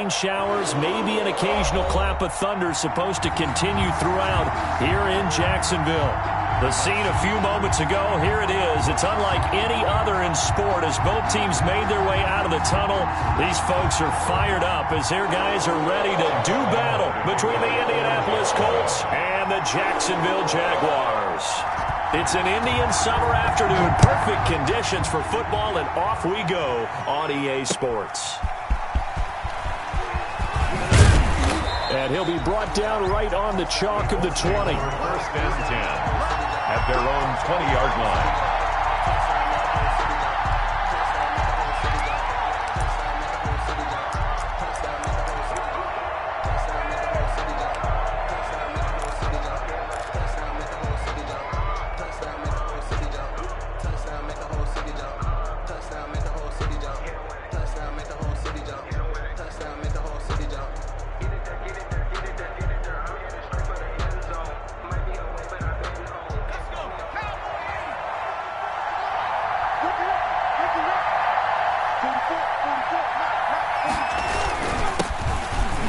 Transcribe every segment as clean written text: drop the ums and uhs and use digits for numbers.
rain showers, maybe an occasional clap of thunder supposed to continue throughout here in Jacksonville. The scene a few moments ago, here it is. It's unlike any other in sport as both teams made their way out of the tunnel. These folks are fired up as their guys are ready to do battle between the Indianapolis Colts and the Jacksonville Jaguars. It's an Indian summer afternoon. Perfect conditions for football, and off we go on EA Sports. And he'll be brought down right on the chalk of the 20. First and 10 at their own 20-yard line.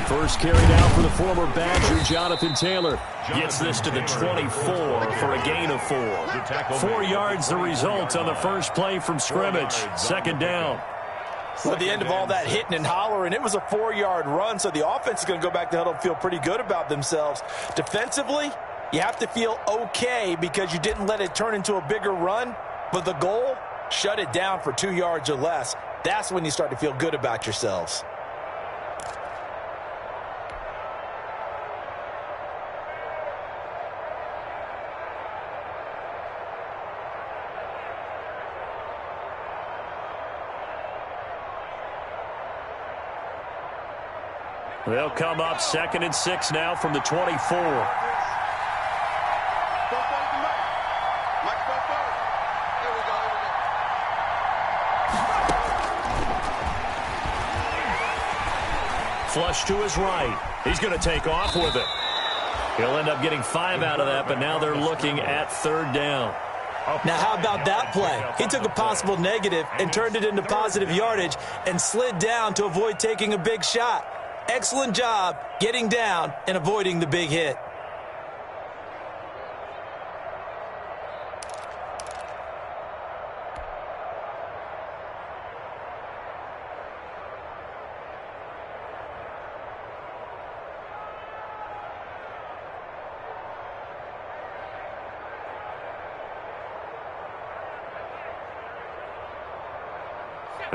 First carried out for the former Badger, Jonathan Taylor. Gets this to the 24 for a gain of 4. 4 yards the result on the first play from scrimmage. Second down. Well, at the end of all that hitting and hollering, it was a 4-yard run, so the offense is going to go back to huddle and feel pretty good about themselves. Defensively, you have to feel okay because you didn't let it turn into a bigger run, but the goal, shut it down for 2 yards or less. That's when you start to feel good about yourselves. They'll come up 2nd and 6 now from the 24. Flush to his right. He's going to take off with it. He'll end up getting 5 out of that, but now they're looking at 3rd down. Now, how about that play? He took a possible negative and turned it into positive yardage and slid down to avoid taking a big shot. Excellent job getting down and avoiding the big hit.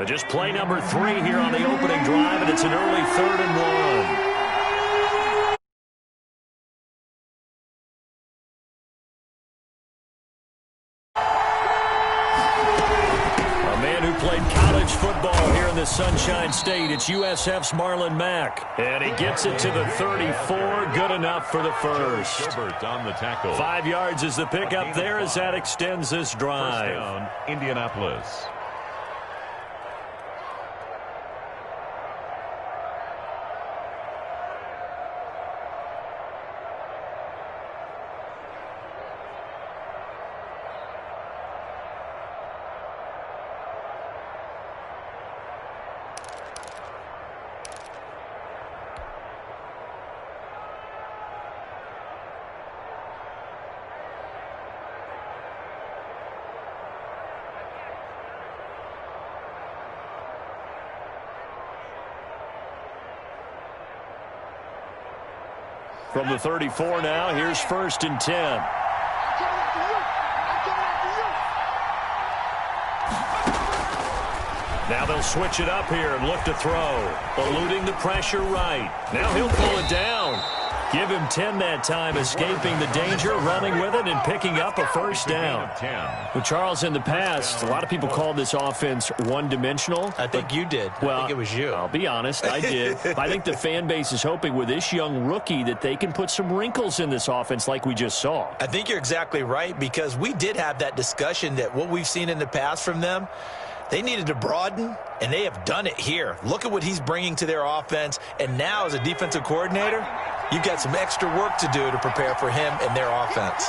Just play number 3 here on the opening drive, and it's an early 3rd and 1. Football here in the Sunshine State. It's USF's Marlon Mack. And he gets it to the 34. Good enough for the first. Gilbert on the tackle. 5 yards is the pickup there as that extends this drive. First down, Indianapolis. From the 34 now, here's 1st and 10. Now they'll switch it up here and look to throw. Eluding the pressure right. Now he'll pull it down. Give him 10 that time, escaping the danger, running with it, and picking up a first down. Well, Charles, in the past, a lot of people call this offense one-dimensional. I think you did. Well, I think it was you. I'll be honest, I did. I think the fan base is hoping with this young rookie that they can put some wrinkles in this offense like we just saw. I think you're exactly right, because we did have that discussion that what we've seen in the past from them, they needed to broaden, and they have done it here. Look at what he's bringing to their offense, and now as a defensive coordinator, you've got some extra work to do to prepare for him and their offense.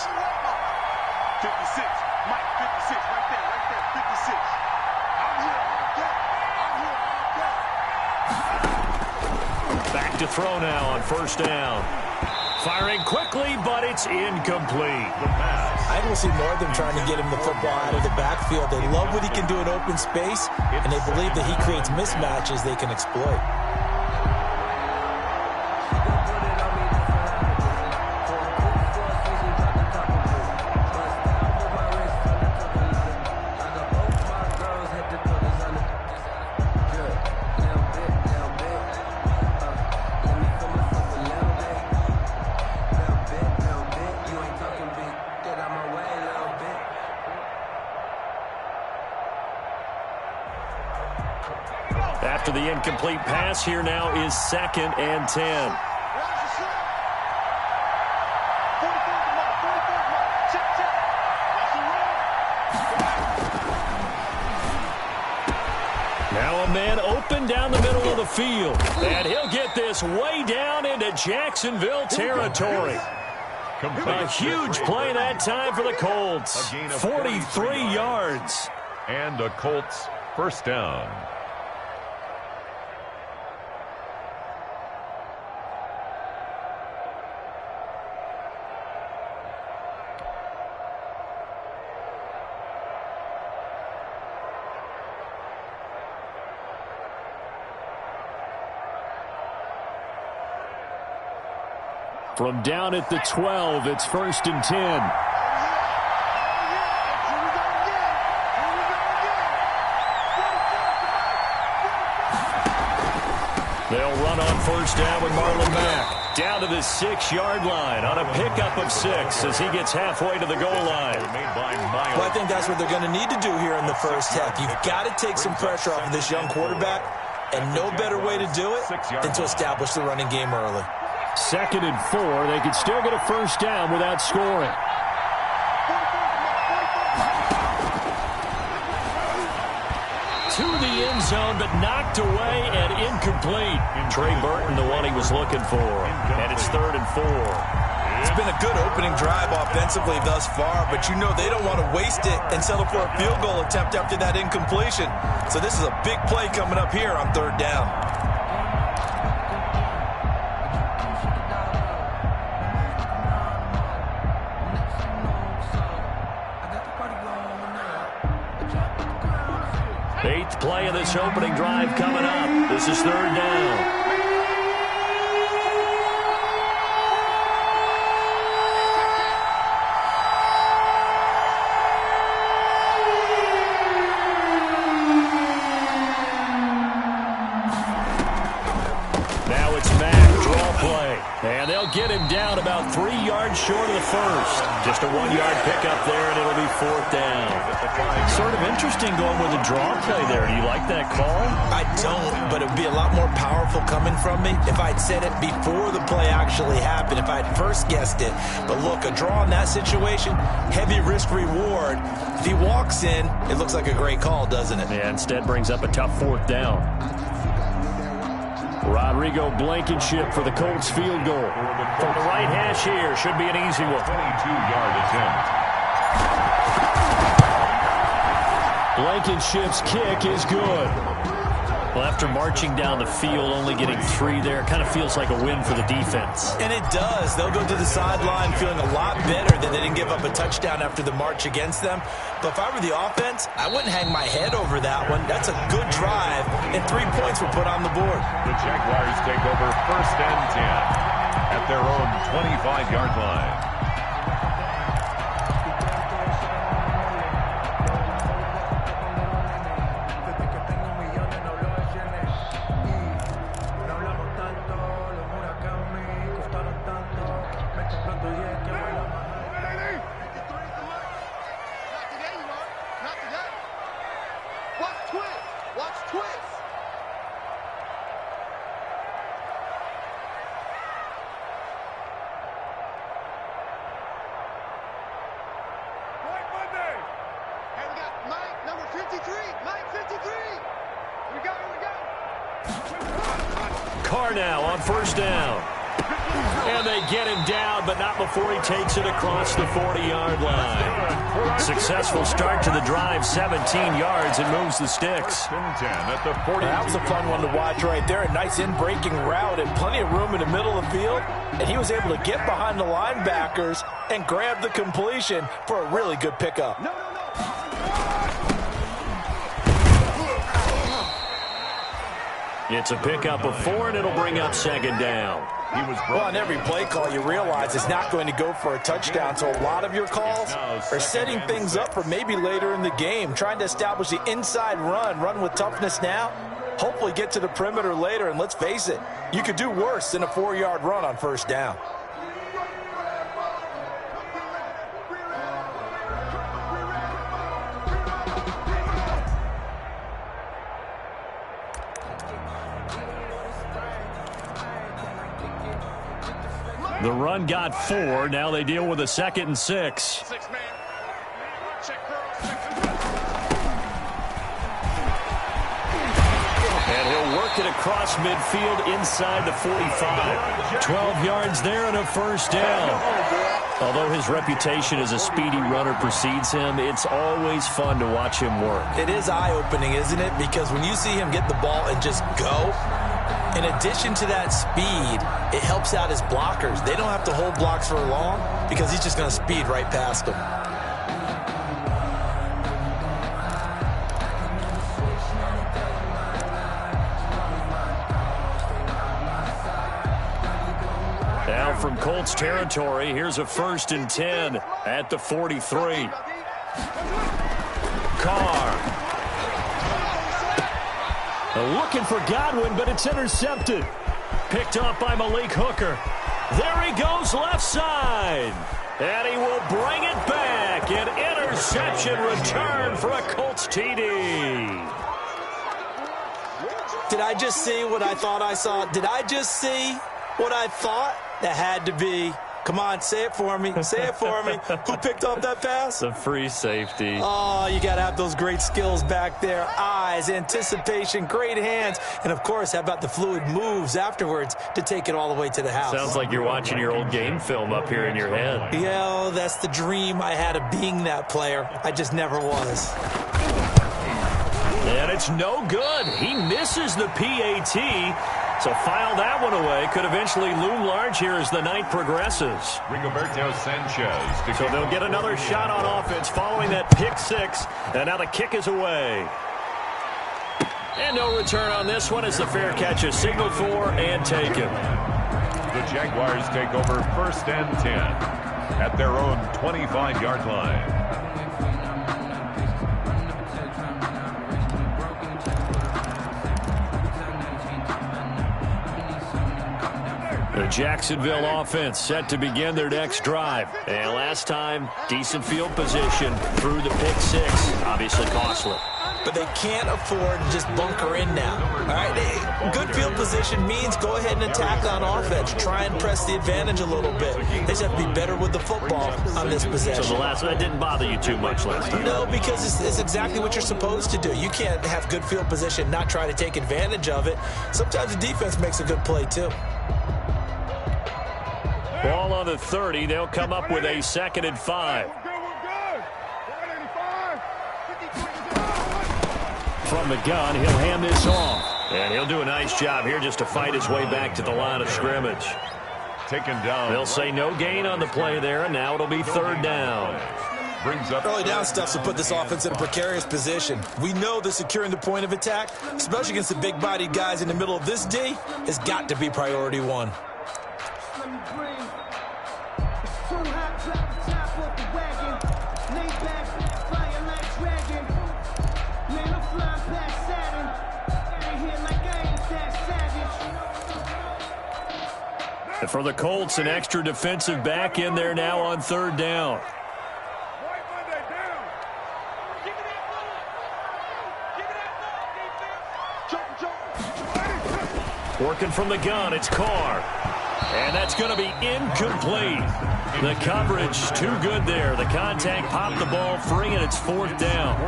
56, Mike, 56, right there, 56. I'm here all day. Back to throw now on first down. Firing quickly, but it's incomplete. I think we'll see more of them trying to get him the football out of the backfield. They love what he can do in open space, and they believe that he creates mismatches they can exploit. After the incomplete pass, here now is 2nd and 10. Now a man open down the middle of the field. And he'll get this way down into Jacksonville territory. A huge play that time for the Colts. 43 yards. And a Colts first down. From down at the 12, it's 1st and 10. They'll run on first down with Marlon Mack. Down to the 6-yard line on a pickup of 6 as he gets halfway to the goal line. Well, I think that's what they're going to need to do here in the first half. You've got to take some pressure off of this young quarterback, and no better way to do it than to establish the running game early. 2nd and 4. They could still get a first down without scoring. To the end zone, but knocked away and incomplete. Trey Burton, the one he was looking for. And it's 3rd and 4. It's been a good opening drive offensively thus far, but you know they don't want to waste it and settle for a field goal attempt after that incompletion. So this is a big play coming up here on 3rd down. Eighth play of this opening drive coming up. This is 3rd down. Now it's Mack, draw play. And they'll get him down about 3 yards short of the first. Just a 1-yard pickup there, and it'll be 4th down. Sort of interesting going with a draw play there. Do you like that call? I don't, but it would be a lot more powerful coming from me if I'd said it before the play actually happened, if I'd first guessed it. But look, a draw in that situation, heavy risk reward. If he walks in, it looks like a great call, doesn't it? Yeah, instead brings up a tough 4th down. Rodrigo Blankenship for the Colts field goal. From the right hash here, should be an easy one. 22-yard attempt. Blankenship's kick is good. Well, after marching down the field, only getting 3 there, kind of feels like a win for the defense. And it does. They'll go to the sideline feeling a lot better that they didn't give up a touchdown after the march against them. But if I were the offense, I wouldn't hang my head over that one. That's a good drive, and 3 points were put on the board. The Jaguars take over 1st and 10 at their own 25-yard line. Carr now on first down. And they get him down, but not before he takes it across the 40-yard line. Successful start to the drive, 17 yards, and moves the sticks. At the 40. That was a fun one to watch right there. A nice in-breaking route and plenty of room in the middle of the field. And he was able to get behind the linebackers and grab the completion for a really good pickup. It's a pickup of 4, and it'll bring up second down. Well, on every play call, you realize it's not going to go for a touchdown, so a lot of your calls are setting things up for maybe later in the game, trying to establish the inside run with toughness now, hopefully get to the perimeter later, and let's face it, you could do worse than a 4-yard run on first down. The run got 4. Now they deal with a 2nd and 6. And he'll work it across midfield inside the 45. 12 yards there and a first down. Although his reputation as a speedy runner precedes him, it's always fun to watch him work. It is eye-opening, isn't it? Because when you see him get the ball and just go, in addition to that speed, it helps out his blockers. They don't have to hold blocks for long because he's just going to speed right past them. Now from Colts territory, here's a 1st and 10 at the 43. Carr. Looking for Godwin, but it's intercepted. Picked up by Malik Hooker. There he goes left side. And he will bring it back. An interception return for a Colts TD. Did I just see what I thought I saw? Did I just see what I thought? That had to be. Come on, say it for me. Say it for me. Who picked up that pass? The free safety. Oh, you got to have those great skills back there. Eyes, anticipation, great hands. And, of course, how about the fluid moves afterwards to take it all the way to the house? Sounds like you're watching your old game film up here in your head. Yeah, that's the dream I had of being that player. I just never was. And it's no good. He misses the PAT. So file that one away. Could eventually loom large here as the night progresses. Rigoberto Sanchez. So they'll get another shot on offense following that pick 6. And now the kick is away. And no return on this one as the fair catch is signaled for and taken. The Jaguars take over 1st and 10 at their own 25-yard line. The Jacksonville offense set to begin their next drive. And last time, decent field position through the pick 6. Obviously costly. But they can't afford to just bunker in now. All right, good field position means go ahead and attack on offense. Try and press the advantage a little bit. They just have to be better with the football on this possession. So the last one didn't bother you too much last time? No, because it's exactly what you're supposed to do. You can't have good field position, not try to take advantage of it. Sometimes the defense makes a good play, too. Ball on the 30. They'll come up with a 2nd and 5. From the gun, he'll hand this off. And he'll do a nice job here just to fight his way back to the line of scrimmage. Taken down. They'll say no gain on the play there, and now it'll be 3rd down. Brings up early down stuff to put this offense in a precarious position. We know that securing the point of attack, especially against the big-bodied guys in the middle of this D, has got to be priority 1. And for the Colts, an extra defensive back in there now on 3rd down. Working from the gun, it's Carr. And that's going to be incomplete. The coverage too good there. The contact popped the ball free, and it's 4th down.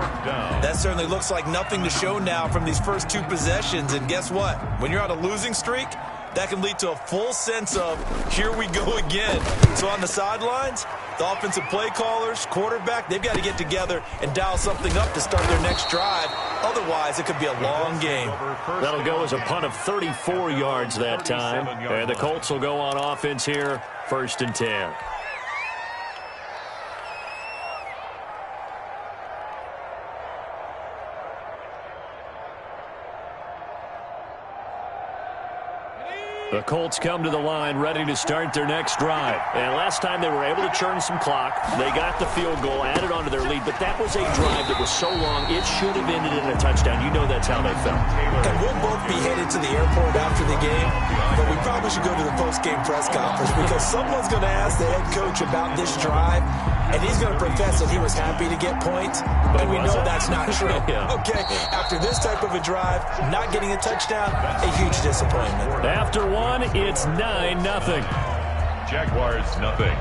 That certainly looks like nothing to show now from these first 2 possessions. And guess what? When you're on a losing streak, that can lead to a full sense of, here we go again. So on the sidelines, the offensive play callers, quarterback, they've got to get together and dial something up to start their next drive. Otherwise, it could be a long game. That'll go as a punt of 34 yards that time. And the Colts will go on offense here, 1st and 10. The Colts come to the line ready to start their next drive. And last time they were able to churn some clock. They got the field goal, added onto their lead. But that was a drive that was so long, it should have ended in a touchdown. You know that's how they felt. And we'll both be headed to the airport after the game. But we probably should go to the post-game press conference because someone's going to ask the head coach about this drive. And he's going to profess that he was happy to get points. And we know that's not true. Okay, after this type of a drive, not getting a touchdown, a huge disappointment. After one, it's 9-0. Jaguars, nothing.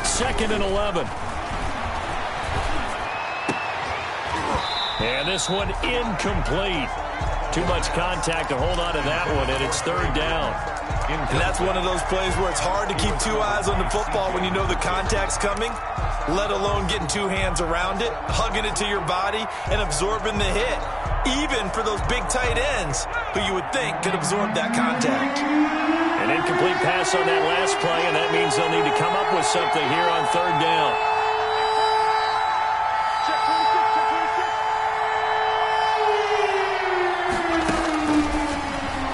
Second and 11. And this one incomplete. Too much contact to hold on to that one, and it's 3rd down. And that's one of those plays where it's hard to keep 2 eyes on the football when you know the contact's coming, let alone getting 2 hands around it, hugging it to your body, and absorbing the hit. Even for those big tight ends who you would think could absorb that contact. An incomplete pass on that last play, and that means they'll need to come up with something here on 3rd down.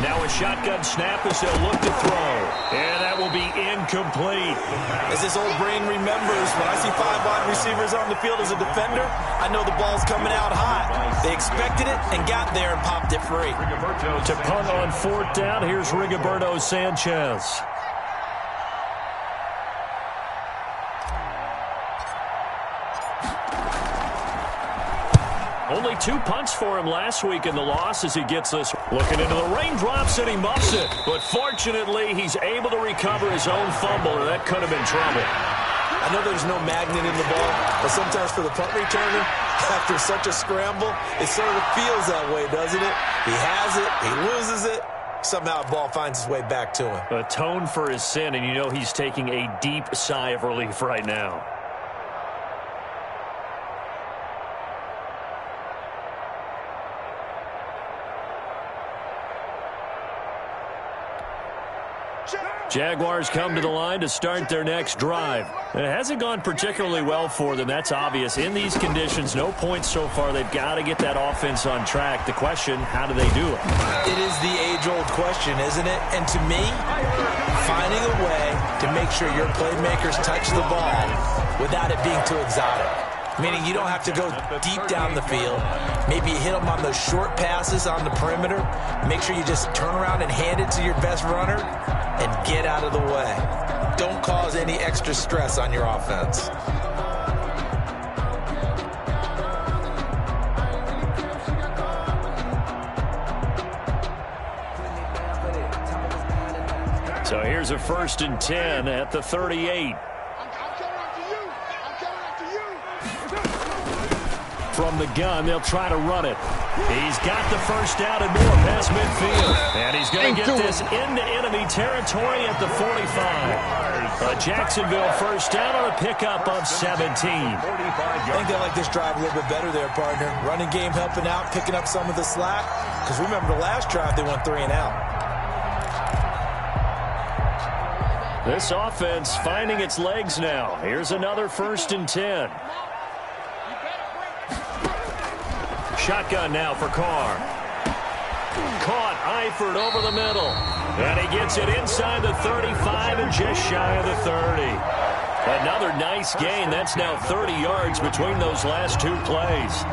Now a shotgun snap as they'll look to throw. And that will be incomplete. As this old brain remembers, when I see 5 wide receivers on the field as a defender, I know the ball's coming out hot. They expected it and got there and popped it free. To punt on 4th down, here's Rigoberto Sanchez. Only 2 punts for him last week in the loss as he gets us looking into the raindrops and he muffs it. But fortunately, he's able to recover his own fumble, or that could have been trouble. I know there's no magnet in the ball, but sometimes for the punt returner, after such a scramble, it sort of feels that way, doesn't it? He has it, he loses it, somehow the ball finds its way back to him. Atone for his sin, and you know he's taking a deep sigh of relief right now. Jaguars come to the line to start their next drive. It hasn't gone particularly well for them. That's obvious. In these conditions, no points so far. They've got to get that offense on track. The question, how do they do it? It is the age-old question, isn't it? And to me, finding a way to make sure your playmakers touch the ball without it being too exotic. Meaning you don't have to go deep down the field. Maybe you hit them on those short passes on the perimeter. Make sure you just turn around and hand it to your best runner and get out of the way. Don't cause any extra stress on your offense. So here's a 1st and 10 at the 38. From the gun, they'll try to run it. He's got the 1st down and more past midfield. And he's going to get this into enemy territory at the 45. A Jacksonville 1st down on a pickup of 17. I think they like this drive a little bit better there, partner. Running game helping out, picking up some of the slack. Because remember the last drive, they went 3 and out. This offense finding its legs now. Here's another 1st and 10. Shotgun now for Carr. Caught Eifert over the middle. And he gets it inside the 35 and just shy of the 30. Another nice gain. That's now 30 yards between those last 2 plays.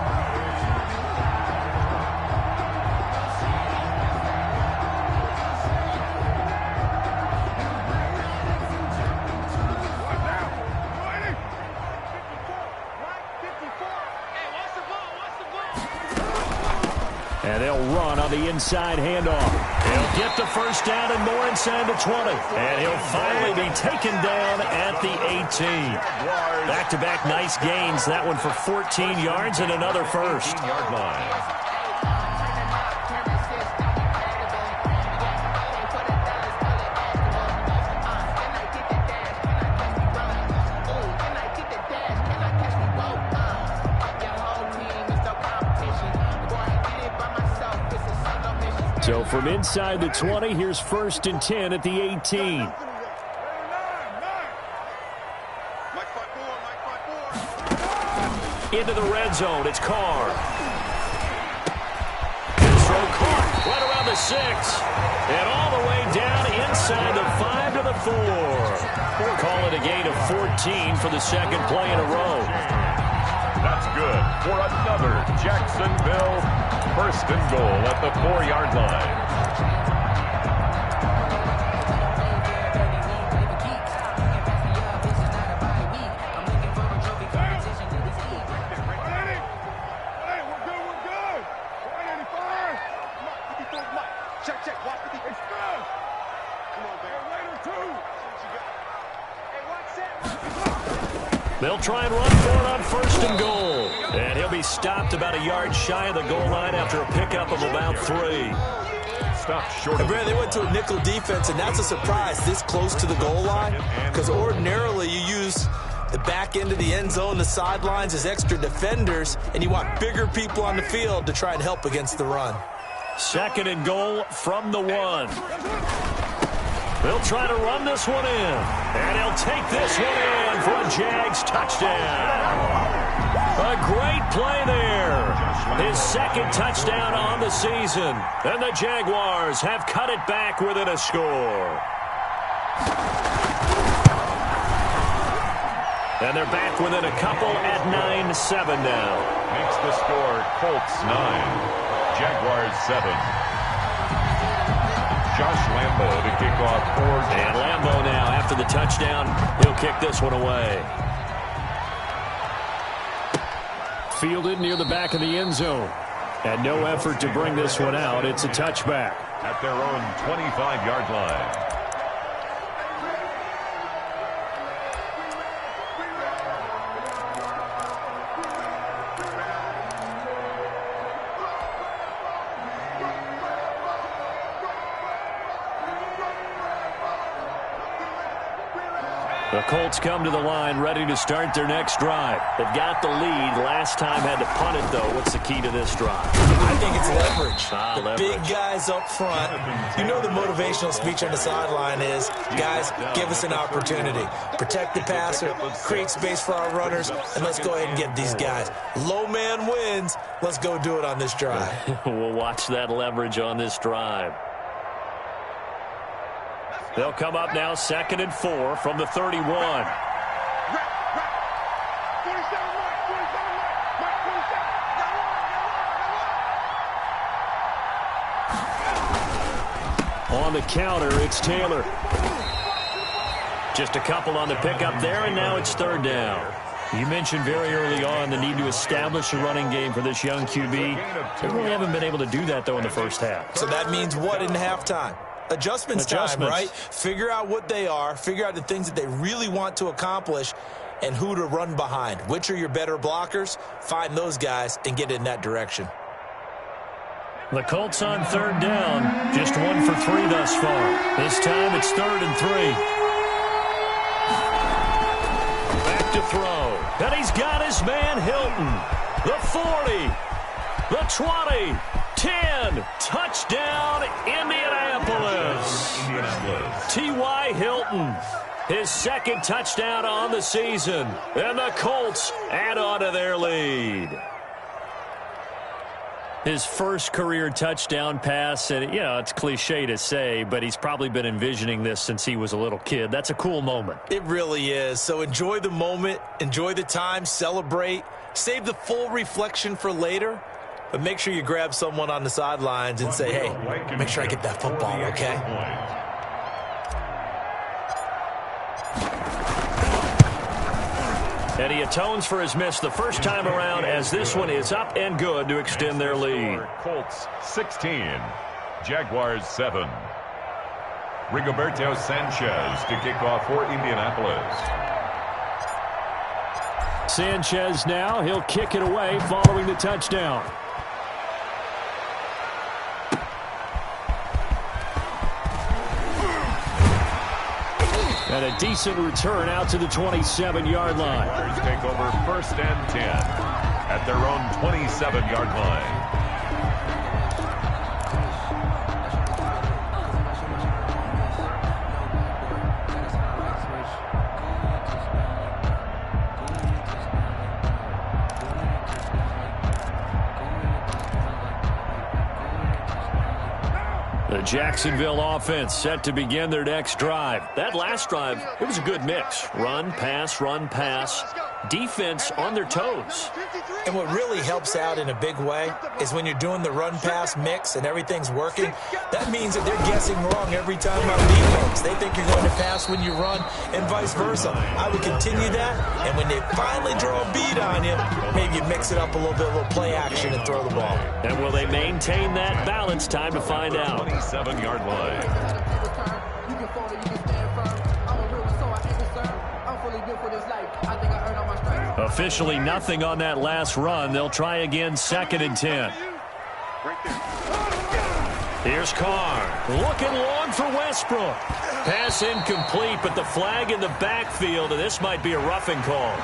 And they'll run on the inside handoff. He'll get the first down and more inside the 20. And he'll finally be taken down at the 18. Back-to-back nice gains. That one for 14 yards and another first. 18-yard line. So from inside the 20, here's 1st and 10 at the 18. Into the red zone, it's Carr. Throw caught right around the 6. And all the way down inside the 5 to the 4. We'll call it a gain of 14 for the second play in a row. That's good for another Jacksonville 1st and goal at the 4-yard line. They'll try and run for it on 1st and goal. And he'll be stopped about a yard shy of the goal line after a pickup of about 3. Stopped short of Brad, they went to a nickel defense, and that's a surprise this close to the goal line, because ordinarily you use the back end of the end zone, the sidelines as extra defenders, and you want bigger people on the field to try and help against the run. 2nd and goal from the 1. They'll try to run this one in. And he'll take this one in for a Jags touchdown. A great play there. His 2nd touchdown on the season. And the Jaguars have cut it back within a score. And they're back within a couple at 9-7 now. Makes the score Colts 9, Jaguars 7. Josh Lambo to kick off 4. And Lambo now, after the touchdown, he'll kick this one away. Fielded near the back of the end zone. And no effort to bring this one out. It's a touchback. At their own 25-yard line. The Colts come to the line ready to start their next drive. They've got the lead. Last time had to punt it, though. What's the key to this drive? I think it's leverage. Leverage. Big guys up front. You know the motivational speech on the sideline is, guys, give us an opportunity. Protect the passer, create space for our runners, and let's go ahead and get these guys. Low man wins. Let's go do it on this drive. We'll watch that leverage on this drive. They'll come up now 2nd and 4 from the 31. On the counter, it's Taylor. Just a couple on the pickup there, and now it's 3rd down. You mentioned very early on the need to establish a running game for this young QB. They really haven't been able to do that, though, in the first half. So that means what in halftime? Adjustments time, right? Figure out what they are, figure out the things that they really want to accomplish, and who to run behind. Which are your better blockers? Find those guys and get in that direction. The Colts on 3rd down, just 1 for 3 thus far. This time it's 3rd and 3. Back to throw. And he's got his man Hilton. The 40, the 20, 10, touchdown Indianapolis. T.Y. Hilton, his 2nd touchdown on the season. And the Colts add on to their lead. His first career touchdown pass, and you know, it's cliche to say, but he's probably been envisioning this since he was a little kid. That's a cool moment. It really is. So enjoy the moment, enjoy the time, celebrate, save the full reflection for later, but make sure you grab someone on the sidelines and say, hey, make sure I get that football, okay? And he atones for his miss the first time around as this one is up and good to extend their lead. Colts 16, Jaguars 7. Rigoberto Sanchez to kick off for Indianapolis. Sanchez now, he'll kick it away following the touchdown. And a decent return out to the 27-yard line. Jaguars take over 1st and 10 at their own 27-yard line. The Jacksonville offense set to begin their next drive. That last drive, it was a good mix. Run, pass, defense on their toes. And what really helps out in a big way is when you're doing the run-pass mix and everything's working, that means that they're guessing wrong every time on defense. They think you're going to pass when you run and vice versa. I would continue that, and when they finally draw a beat on you, maybe you mix it up a little bit, a little play action and throw the ball. And will they maintain that balance? Time to find out. 27-yard line. Officially nothing on that last run. They'll try again 2nd and 10. Here's Carr. Looking long for Westbrook. Pass incomplete, but the flag in the backfield, and this might be a roughing call.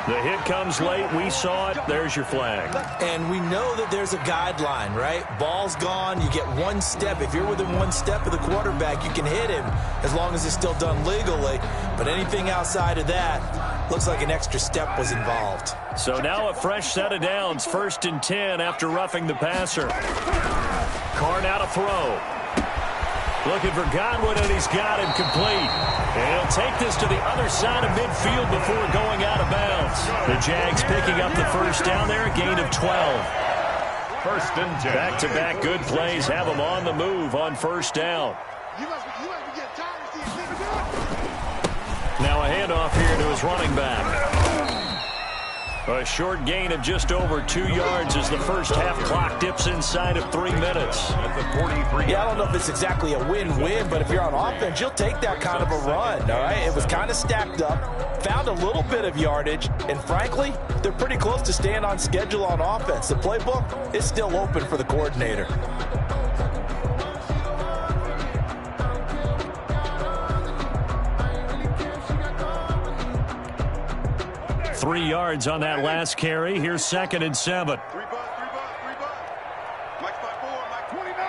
The hit comes late. We saw it. There's your flag. And we know that there's a guideline, right? Ball's gone. You get one step. If you're within one step of the quarterback, you can hit him as long as it's still done legally. But anything outside of that, looks like an extra step was involved. So now a fresh set of downs. 1st and 10 after roughing the passer. Carr now to throw. Looking for Godwin, and he's got him complete. And he'll take this to the other side of midfield before going out of bounds. The Jags picking up the first down there, a gain of 12. 1st and 10. Back-to-back good plays have them on the move on 1st down. Now a handoff here to his running back. A short gain of just over 2 yards as the first half clock dips inside of 3 minutes. Yeah, I don't know if it's exactly a win-win, but if you're on offense, you'll take that kind of a run, all right? It was kind of stacked up, found a little bit of yardage, and frankly, they're pretty close to staying on schedule on offense. The playbook is still open for the coordinator. 3 yards on that last carry. Here's 2nd and 7. 3 bucks. Mike's by 4. Mike 29.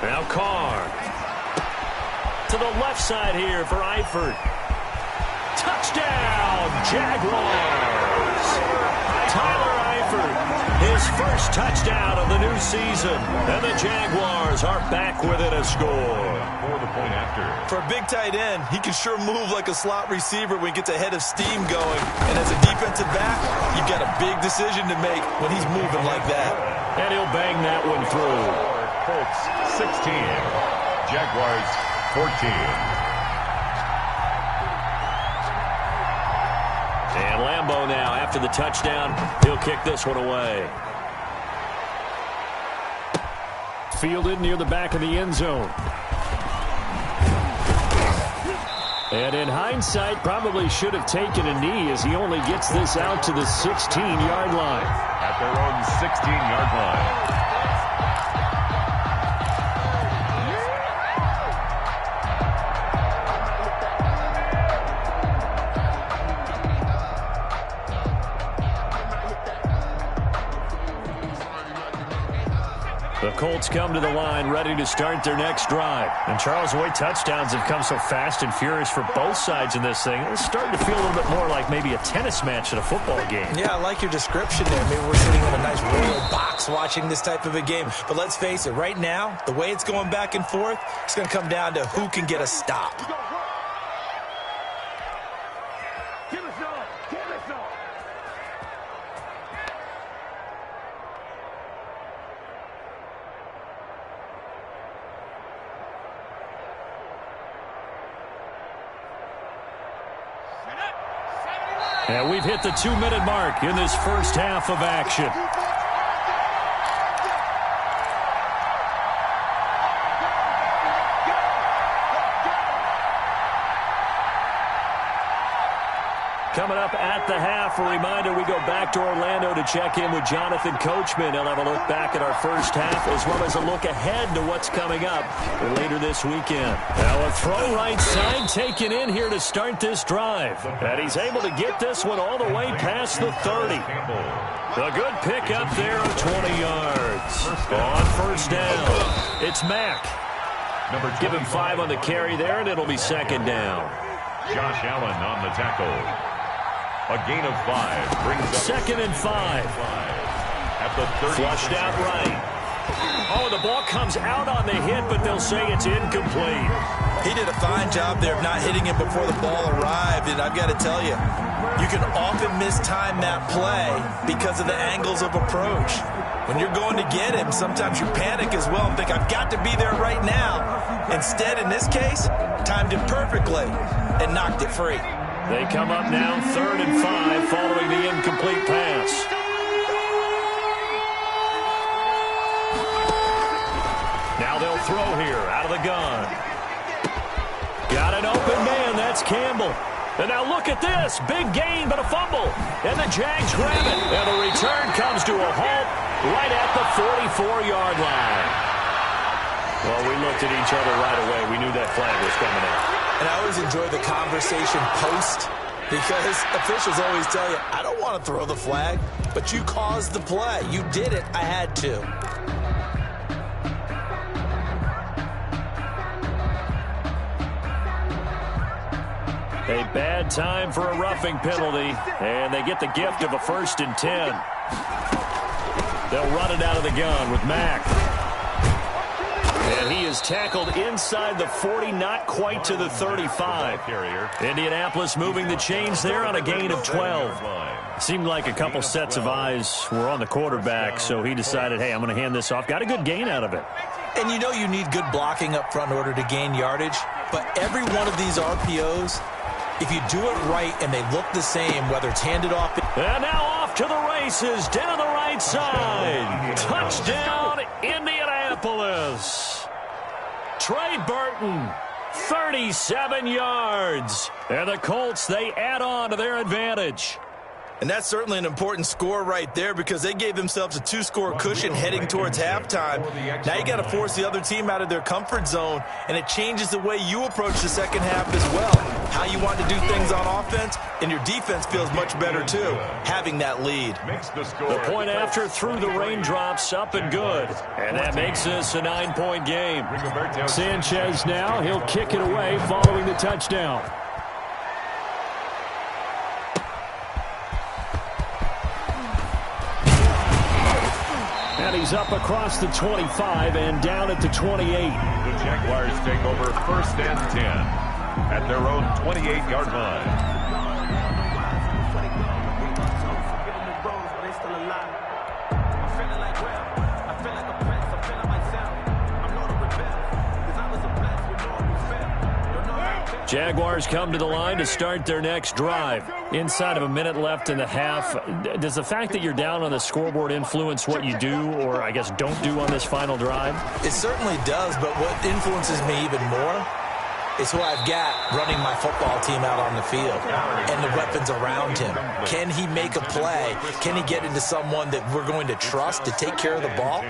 Now Carr. To the left side here for Eifert. Touchdown, Jaguars. Tyler Eifert, his first touchdown of the new season. And the Jaguars are back within a score. For the point after. For a big tight end, he can sure move like a slot receiver when he gets a head of steam going. And as a defensive back, you've got a big decision to make when he's moving like that. And he'll bang that one through. Colts 16, Jaguars 14. And Lambeau now, after the touchdown, he'll kick this one away. Fielded near the back of the end zone. And in hindsight, probably should have taken a knee as he only gets this out to the 16-yard line. At their own 16-yard line. The Colts come to the line ready to start their next drive. And Charles, the way touchdowns have come so fast and furious for both sides in this thing, it's starting to feel a little bit more like maybe a tennis match at a football game. Yeah, I like your description there. Maybe we're sitting in a nice royal box watching this type of a game. But let's face it, right now, the way it's going back and forth, it's going to come down to who can get a stop. And we've hit the 2-minute mark in this first half of action. Coming up at the half, a reminder, we go back to Orlando to check in with Jonathan Coachman. He'll have a look back at our first half as well as a look ahead to what's coming up later this weekend. Now a throw right side taken in here to start this drive. And he's able to get this one all the way past the 30. A good pick up there of 20 yards. On first down, it's Mack. Give him 5 on the carry there, and it'll be second down. Josh Allen on the tackle. A gain of 5 brings up second and 5. At the 30. Flushed out right. Oh, the ball comes out on the hit, but they'll say it's incomplete. He did a fine job there of not hitting him before the ball arrived, and I've got to tell you, you can often mistime that play because of the angles of approach. When you're going to get him, sometimes you panic as well and think, I've got to be there right now. Instead, in this case, timed it perfectly and knocked it free. They come up now, 3rd and 5, following the incomplete pass. Now they'll throw here, out of the gun. Got an open man, that's Campbell. And now look at this, big gain, but a fumble. And the Jags grab it. And the return comes to a halt right at the 44-yard line. Well, we looked at each other right away. We knew that flag was coming out. And I always enjoy the conversation post because officials always tell you, I don't want to throw the flag, but you caused the play. You did it. I had to. A bad time for a roughing penalty, and they get the gift of a 1st and 10. They'll run it out of the gun with Mack. And he is tackled inside the 40, not quite to the 35. Indianapolis moving the chains there on a gain of 12. Seemed like a couple sets of eyes were on the quarterback, so he decided, hey, I'm going to hand this off. Got a good gain out of it. And you know you need good blocking up front in order to gain yardage, but every one of these RPOs, if you do it right and they look the same, whether it's handed off. And now off to the races, down the right side. Touchdown, Indianapolis. Trey Burton, 37 yards. And the Colts, they add on to their advantage. And that's certainly an important score right there because they gave themselves a 2-score cushion heading towards halftime. Now you got to force the other team out of their comfort zone, and it changes the way you approach the second half as well. How you want to do things on offense, and your defense feels much better too, having that lead. The point after through the raindrops, up and good. And that makes this a 9-point game. Sanchez now, he'll kick it away following the touchdown. And he's up across the 25 and down at the 28. The Jaguars take over 1st and 10 at their own 28-yard line. Jaguars come to the line to start their next drive. Inside of a minute left in the half, does the fact that you're down on the scoreboard influence what you do or, I guess, don't do on this final drive? It certainly does, but what influences me even more is who I've got running my football team out on the field and the weapons around him. Can he make a play? Can he get into someone that we're going to trust to take care of the ball?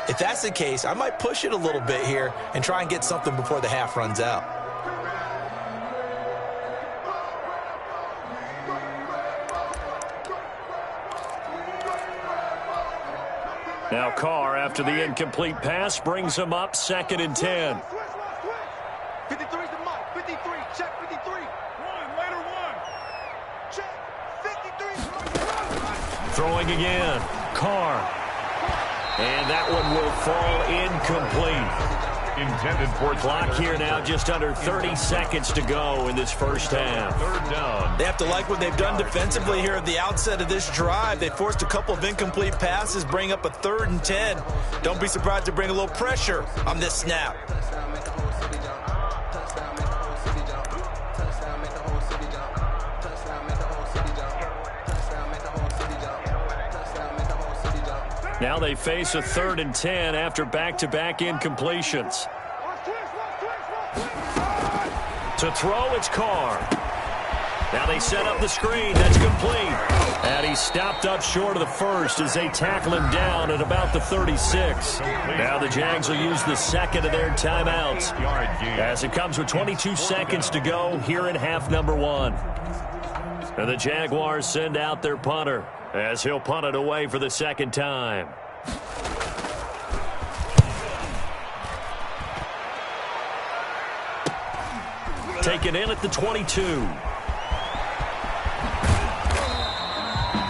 If that's the case, I might push it a little bit here and try and get something before the half runs out. Now Carr, after the incomplete pass, brings him up 2nd and 10. 53's the mark. 53. Check 53. Later one. Check 53. Throwing again. Carr. And that one will fall incomplete. Intended for Clock here now, just under 30 seconds to go in this first half. 3rd down. They have to like what they've done defensively here at the outset of this drive. They forced a couple of incomplete passes, bring up a 3rd and 10. Don't be surprised to bring a little pressure on this snap. Now they face a 3rd and 10 after back-to-back incompletions. To throw, it's Carr. Now they set up the screen. That's complete. And he stopped up short of the first as they tackle him down at about the 36. Now the Jags will use the second of their timeouts as it comes with 22 seconds to go here in half number 1. And the Jaguars send out their punter as he'll punt it away for the second time. Taken in at the 22.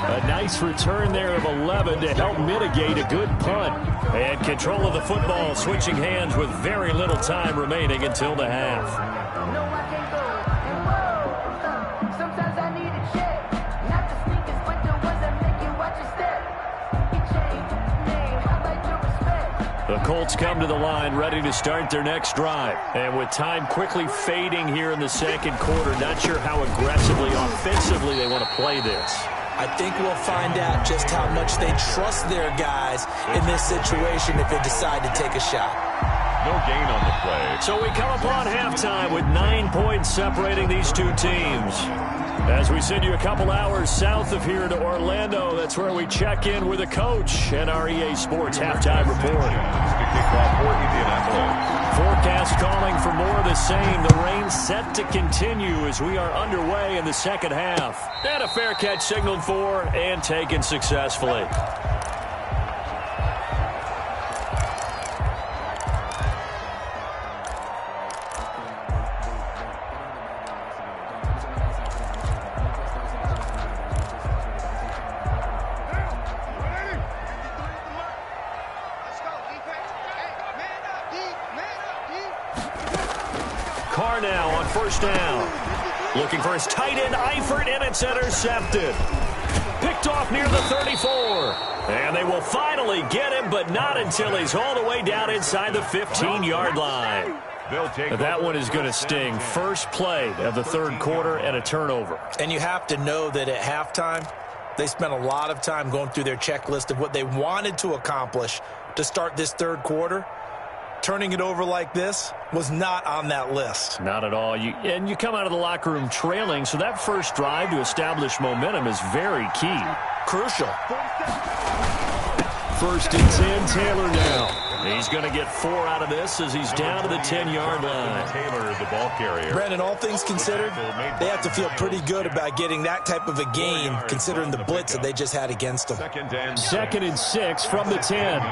A nice return there of 11 to help mitigate a good punt. And control of the football switching hands with very little time remaining until the half. The Colts come to the line ready to start their next drive. And with time quickly fading here in the second quarter, not sure how aggressively, offensively they want to play this. I think we'll find out just how much they trust their guys in this situation if they decide to take a shot. No gain on the play. So we come upon halftime with 9 points separating these two teams. As we send you a couple hours south of here to Orlando, that's where we check in with a coach and our EA Sports halftime report. Forecast calling for more of the same. The rain set to continue as we are underway in the second half. And a fair catch signaled for and taken successfully. Carr now on first down. Looking for his tight end, Eifert, and it's intercepted. Picked off near the 34. And they will finally get him, but not until he's all the way down inside the 15-yard line. That one is going to sting. First play of the third quarter and a turnover. And you have to know that at halftime, they spent a lot of time going through their checklist of what they wanted to accomplish to start this third quarter. Turning it over like this was not on that list. Not at all. And you come out of the locker room trailing, so that first drive to establish momentum is very key. Crucial. First and 10, Taylor now. He's going to get 4 out of this as he's down to the 10-yard line. Taylor, the ball carrier. Brandon, all things considered, they have to feel pretty good about getting that type of a gain, considering the blitz that they just had against them. Second and 6 from the 10.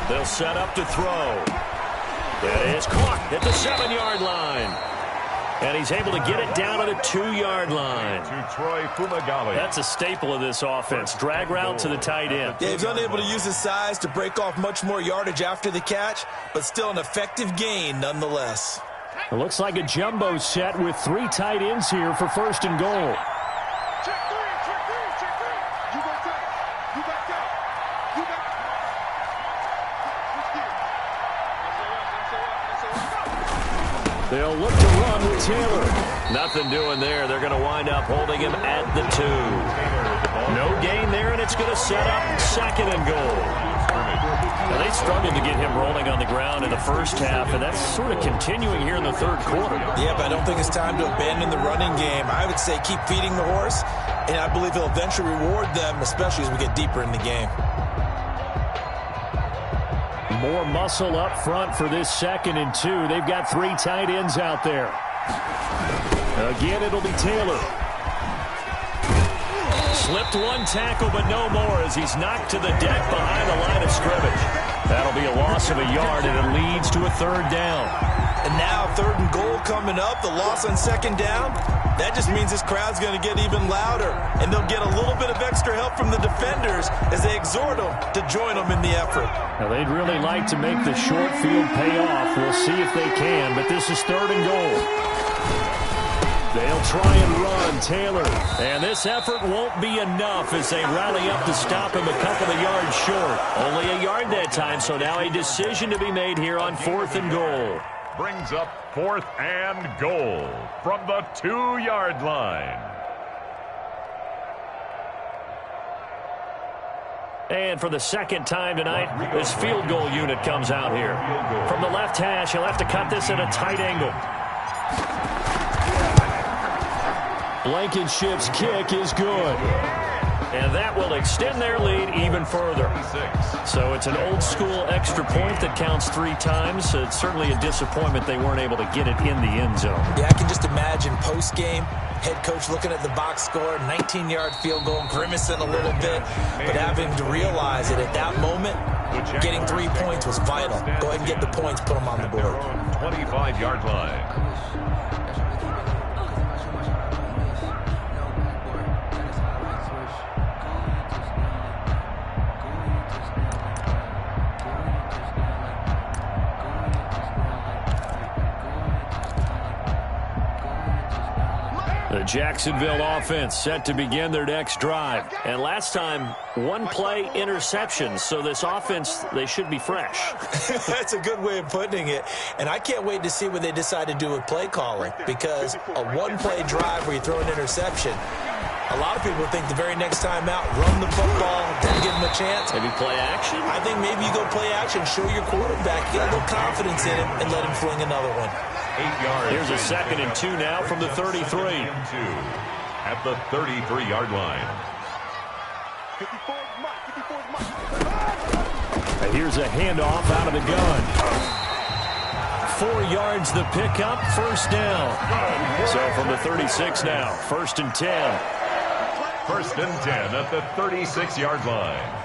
They'll set up to throw. That is caught at the 7-yard line. And he's able to get it down to the 2-yard line. That's a staple of this offense. Drag route to the tight end. Yeah, he's unable to use his size to break off much more yardage after the catch, but still an effective gain nonetheless. It looks like a jumbo set with 3 tight ends here for first and goal. They'll look to run with Taylor. Nothing doing there. They're going to wind up holding him at the 2. No gain there, and it's going to set up second and goal. Now, they struggled to get him rolling on the ground in the first half, and that's sort of continuing here in the third quarter. Yeah, but I don't think it's time to abandon the running game. I would say keep feeding the horse, and I believe he'll eventually reward them, especially as we get deeper in the game. More muscle up front for this second and 2. They've got 3 tight ends out there. Again, it'll be Taylor. Slipped one tackle, but no more as he's knocked to the deck behind the line of scrimmage. That'll be a loss of a yard, and it leads to a third down. And now third and goal coming up, the loss on second down. That just means this crowd's going to get even louder, and they'll get a little bit of extra help from the defenders as they exhort them to join them in the effort. Now, they'd really like to make the short field pay off. We'll see if they can, but this is third and goal. They'll try and run Taylor, and this effort won't be enough as they rally up to stop him a couple of yards short. Only a yard that time, so now a decision to be made here on fourth and goal. Brings up 4th and goal from the 2-yard line. And for the second time tonight, this field goal unit comes out here. From the left hash, he'll have to cut this at a tight angle. Blankenship's kick is good. And that will extend their lead even further. So it's an old-school extra point that counts 3 times. It's certainly a disappointment they weren't able to get it in the end zone. Yeah, I can just imagine post-game, head coach looking at the box score, 19-yard field goal, grimacing a little bit, but having to realize that at that moment, getting 3 points was vital. Go ahead and get the points, put them on the board. 25-yard line. The Jacksonville offense set to begin their next drive. And last time, 1-play interception. So this offense, they should be fresh. That's a good way of putting it. And I can't wait to see what they decide to do with play calling. Because a 1-play drive where you throw an interception, a lot of people think the very next time out, run the football, then give them a chance. Maybe play action? I think maybe you go play action, show your quarterback, get a little confidence in him, and let him fling another one. 8 yards. Here's a 2nd and 2 now from the 33. At the 33-yard line. And here's a handoff out of the gun. 4 yards the pickup, first down. So from the 36 now, 1st and 10. 1st and 10 at the 36-yard line.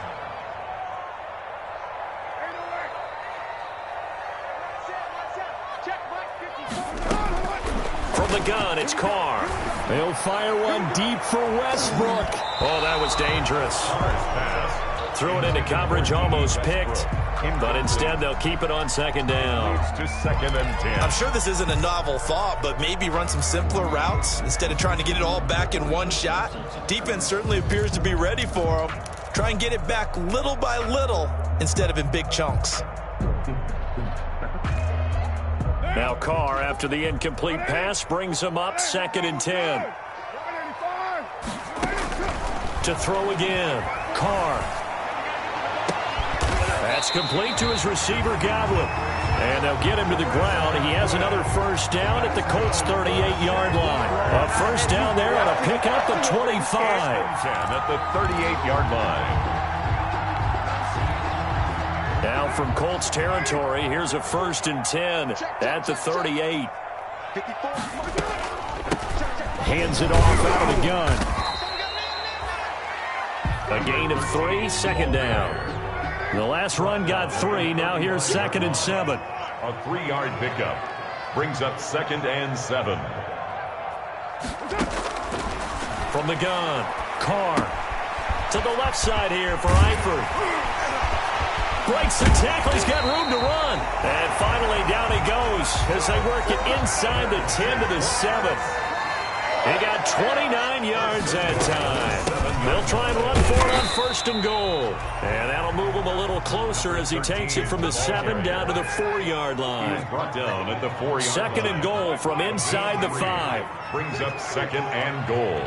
From the gun, it's Carr. They'll fire one deep for Westbrook. Oh, that was dangerous. Threw it into coverage, almost picked. But instead, they'll keep it on 2nd down. To 2nd and 10. I'm sure this isn't a novel thought, but maybe run some simpler routes instead of trying to get it all back in one shot. Defense certainly appears to be ready for them. Try and get it back little by little instead of in big chunks. Now Carr, after the incomplete pass, brings him up 2nd and 10. To throw again, Carr. That's complete to his receiver, Godwin. And they'll get him to the ground. He has another first down at the Colts' 38-yard line. A first down there on a pickup at 25. 10 at the 38-yard line. Now from Colts territory, here's a 1st and 10 at the 38. Hands it off out of the gun. A gain of 3, 2nd down. The last run got 3. Now here's 2nd and 7. A 3-yard pickup brings up 2nd and 7. From the gun, Carr to the left side here for Eifert. Breaks the tackle. He's got room to run. And finally down he goes as they work it inside the 10 to the 7. He got 29 yards that time. They'll try and run for it on 1st and goal. And that'll move him a little closer as he takes it from the 7 down to the 4-yard line. He's brought down at the 4-yard line. 2nd and goal from inside the 5. Brings up 2nd and goal.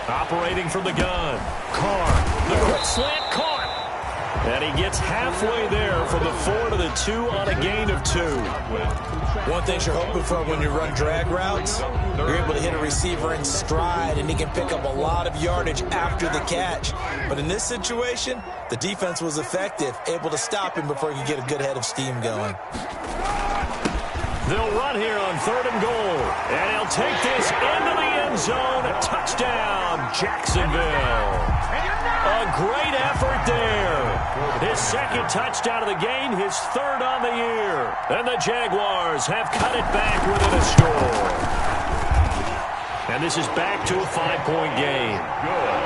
Operating from the gun. Carr. The quick slant caught. And he gets halfway there from the 4 to the 2 on a gain of 2. One thing you're hoping for when you run drag routes, you're able to hit a receiver in stride, and he can pick up a lot of yardage after the catch. But in this situation, the defense was effective, able to stop him before he could get a good head of steam going. They'll run here on 3rd and goal. And he'll take this into the end zone. A touchdown, Jacksonville. A great effort there. His 2nd touchdown of the game, his 3rd on the year. And the Jaguars have cut it back within a score. And this is back to a 5-point game. Good.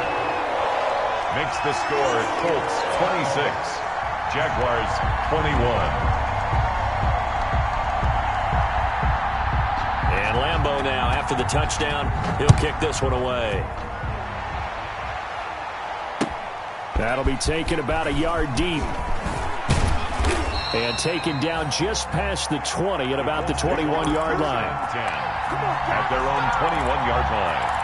Makes the score Colts 26, Jaguars 21. And Lambeau now, after the touchdown, he'll kick this one away. That'll be taken about a yard deep. And taken down just past the 20 at about the 21-yard line. At their own 21-yard line.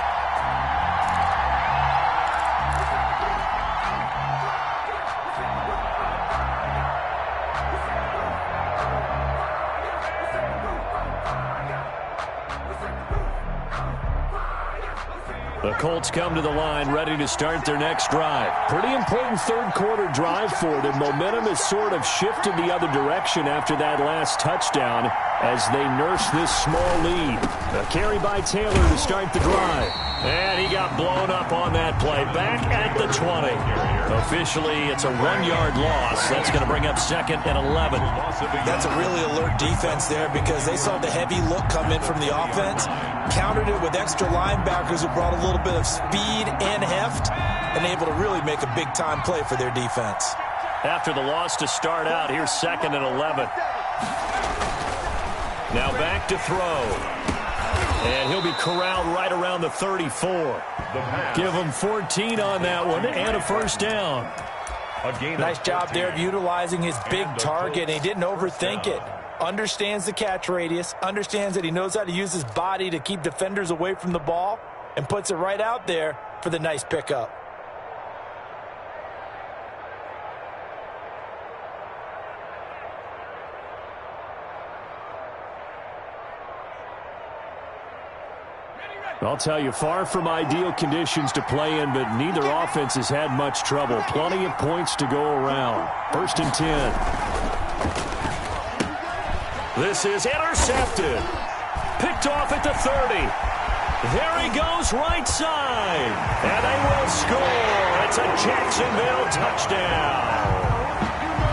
The Colts come to the line ready to start their next drive. Pretty important third-quarter drive for them. Momentum has sort of shifted the other direction after that last touchdown as they nurse this small lead. A carry by Taylor to start the drive. And he got blown up on that play. Back at the 20. Officially, it's a 1-yard loss. That's going to bring up 2nd and 11. That's a really alert defense there because they saw the heavy look come in from the offense, countered it with extra linebackers who brought a little bit of speed and heft, and able to really make a big-time play for their defense. After the loss to start out, here's 2nd and 11. Now back to throw. And he'll be corralled right around the 34. Give him 14 on that one and a first down. Nice job there of utilizing his big target. He didn't overthink it. Understands the catch radius. Understands that he knows how to use his body to keep defenders away from the ball. And puts it right out there for the nice pickup. I'll tell you, far from ideal conditions to play in, but neither offense has had much trouble. Plenty of points to go around. 1st and 10. This is intercepted. Picked off at the 30. There he goes, right side. And they will score. It's a Jacksonville touchdown.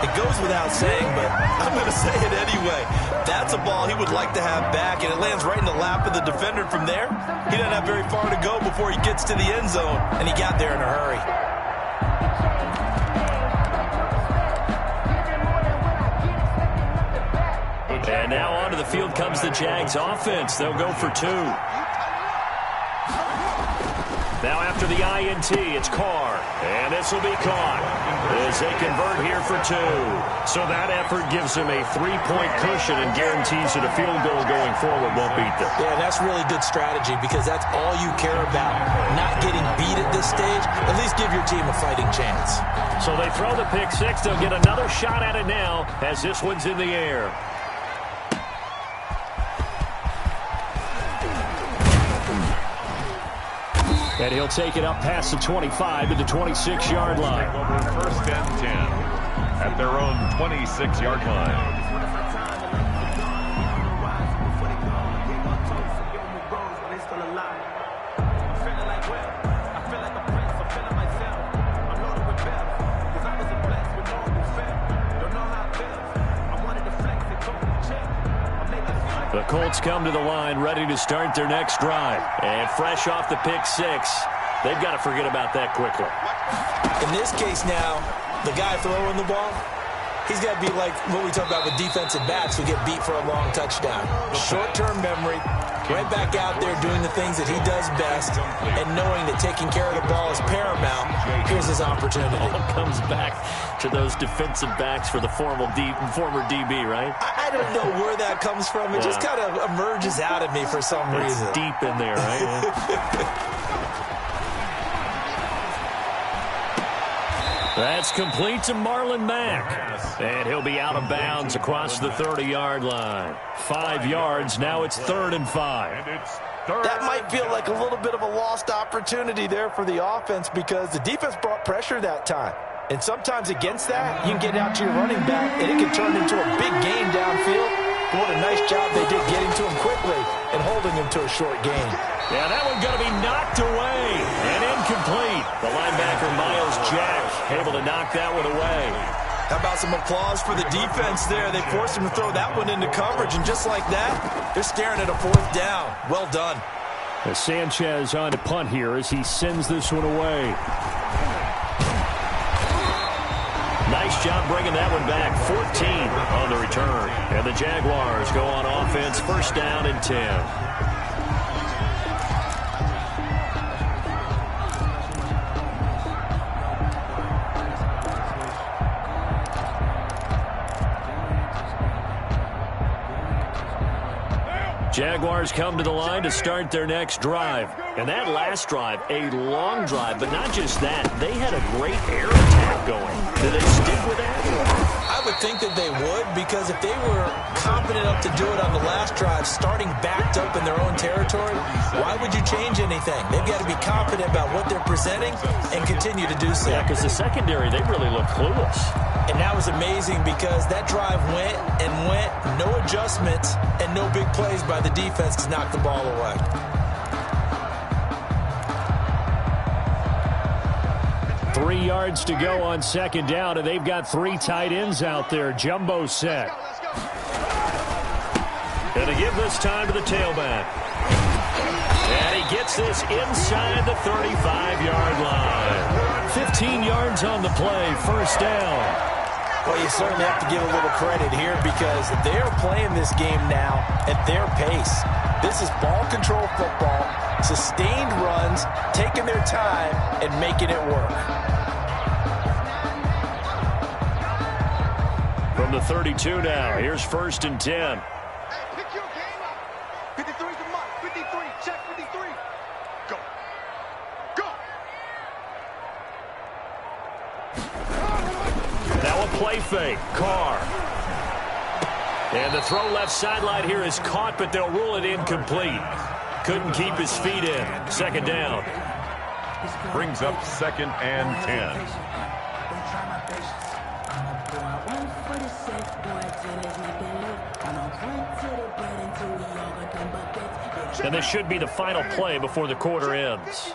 It goes without saying, but I'm going to say it anyway. That's a ball he would like to have back, and it lands right in the lap of the defender from there. He doesn't have very far to go before he gets to the end zone, and he got there in a hurry. And now onto the field comes the Jags offense. They'll go for 2. Now after the INT, it's Carr. And this will be caught as they convert here for 2. So that effort gives them a 3-point cushion and guarantees that a field goal going forward won't beat them. Yeah, that's really good strategy because that's all you care about. Not getting beat at this stage. At least give your team a fighting chance. So they throw the pick 6. They'll get another shot at it now as this one's in the air. And he'll take it up past the 25 to the 26-yard line. Over 1st and 10 at their own 26-yard line. The Colts come to the line ready to start their next drive. And fresh off the pick 6, they've got to forget about that quickly. In this case now, the guy throwing the ball, he's got to be like what we talk about with defensive backs who get beat for a long touchdown. Short-term memory, right back out there doing the things that he does best, and knowing that taking care of the ball is paramount. Here's his opportunity. All comes back to those defensive backs for the former DB, right? I don't know where that comes from. It just kind of emerges out of me for some reason. It's deep in there, right? That's complete to Marlon Mack. And he'll be out of bounds across the 30-yard line. 5 yards. Now it's 3rd and 5. That might feel like a little bit of a lost opportunity there for the offense because the defense brought pressure that time. And sometimes against that, you can get out to your running back, and it can turn into a big gain downfield. But what a nice job they did getting to him quickly and holding him to a short gain. Yeah, that one's going to be knocked away and incomplete. The linebacker, Miles Jack, able to knock that one away. How about some applause for the defense there? They forced him to throw that one into coverage, and just like that, they're staring at a 4th down. Well done. As Sanchez on to punt here as he sends this one away. Nice job bringing that one back. 14 on the return. And the Jaguars go on offense, 1st down and 10. Jaguars come to the line to start their next drive. And that last drive, a long drive, but not just that. They had a great air attack going. Do they stick with that? I would think that they would, because if they were confident enough to do it on the last drive, starting backed up in their own territory, why would you change anything? They've got to be confident about what they're presenting and continue to do so. Yeah, because the secondary, they really look clueless. And that was amazing because that drive went and went, no adjustments, and no big plays by the defense to knock the ball away. Three yards to go on second down, and they've got three tight ends out there. Jumbo set. Going to give this time to the tailback. And he gets this inside the 35-yard line. 15 yards on the play, first down. Well, you certainly have to give a little credit here because they're playing this game now at their pace. This is ball control football, sustained runs, taking their time, and making it work. From the 32 now, here's first and 10. Hey, pick your game up. 53's the mark. 53. Check 53. Go. Go. Now a play fake. Carr. And the throw left sideline here is caught, but they'll rule it incomplete. Couldn't keep his feet in. Second down. Brings up second and 10. And this should be the final play before the quarter ends.